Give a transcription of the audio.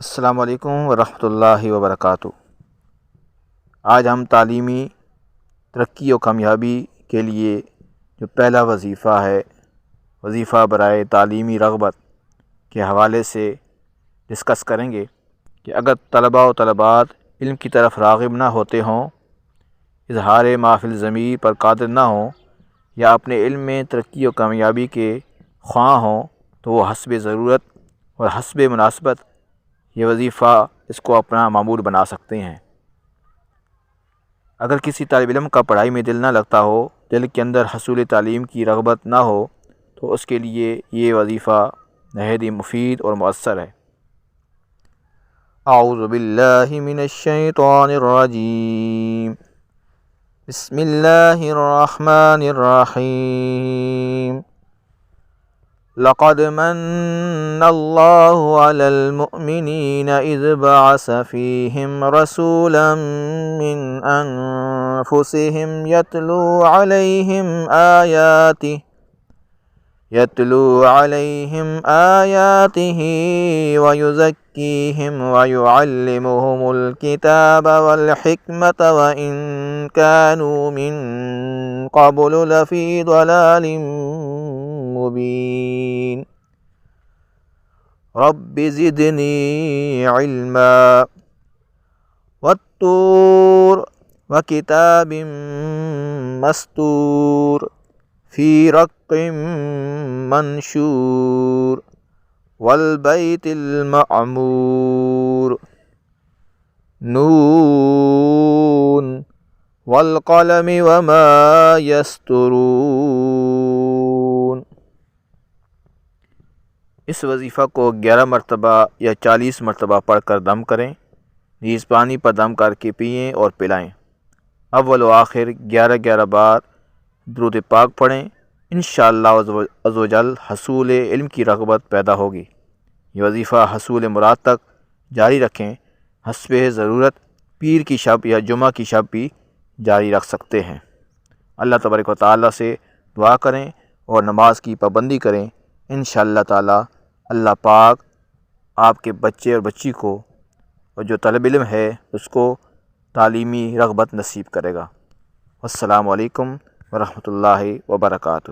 السلام علیکم ورحمۃ اللہ وبرکاتہ۔ آج ہم تعلیمی ترقی و کامیابی کے لیے جو پہلا وظیفہ ہے، وظیفہ برائے تعلیمی رغبت کے حوالے سے ڈسکس کریں گے کہ اگر طلباء و طلبات علم کی طرف راغب نہ ہوتے ہوں، اظہار ما فی الضمیر پر قادر نہ ہوں یا اپنے علم میں ترقی و کامیابی کے خواہاں ہوں، تو وہ حسب ضرورت اور حسب مناسبت یہ وظیفہ اس کو اپنا معمول بنا سکتے ہیں۔ اگر کسی طالب علم کا پڑھائی میں دل نہ لگتا ہو، دل کے اندر حصول تعلیم کی رغبت نہ ہو، تو اس کے لیے یہ وظیفہ نہایت ہی مفید اور مؤثر ہے۔ اعوذ باللہ من الشیطان الرجیم، بسم اللہ الرحمن الرحیم۔ لقد من الله على المؤمنين إذ بعث فيهم رسولا من أنفسهم يتلو عليهم آياته ويزكيهم ويعلمهم الكتاب والحكمة وإن كانوا من قبل لفي ضلال مبين۔ رب زدني علما والطور وكتاب مستور في رق منشور والبيت المعمور نون والقلم وما يسطرون۔ اس وظیفہ کو 11 مرتبہ یا 40 مرتبہ پڑھ کر دم کریں، نیز پانی پر دم کر کے پئیں اور پلائیں۔ اول و آخر 11 بار درود پاک پڑھیں، انشاءاللہ عز و جل حصول علم کی رغبت پیدا ہوگی۔ یہ وظیفہ حصول مراد تک جاری رکھیں، حسب ضرورت پیر کی شب یا جمعہ کی شب بھی جاری رکھ سکتے ہیں۔ اللہ تبارک و تعالیٰ سے دعا کریں اور نماز کی پابندی کریں، انشاءاللہ تعالیٰ اللہ پاک آپ کے بچے اور بچی کو اور جو طالب علم ہے اس کو تعلیمی رغبت نصیب کرے گا۔ السلام علیکم ورحمۃ اللہ وبرکاتہ۔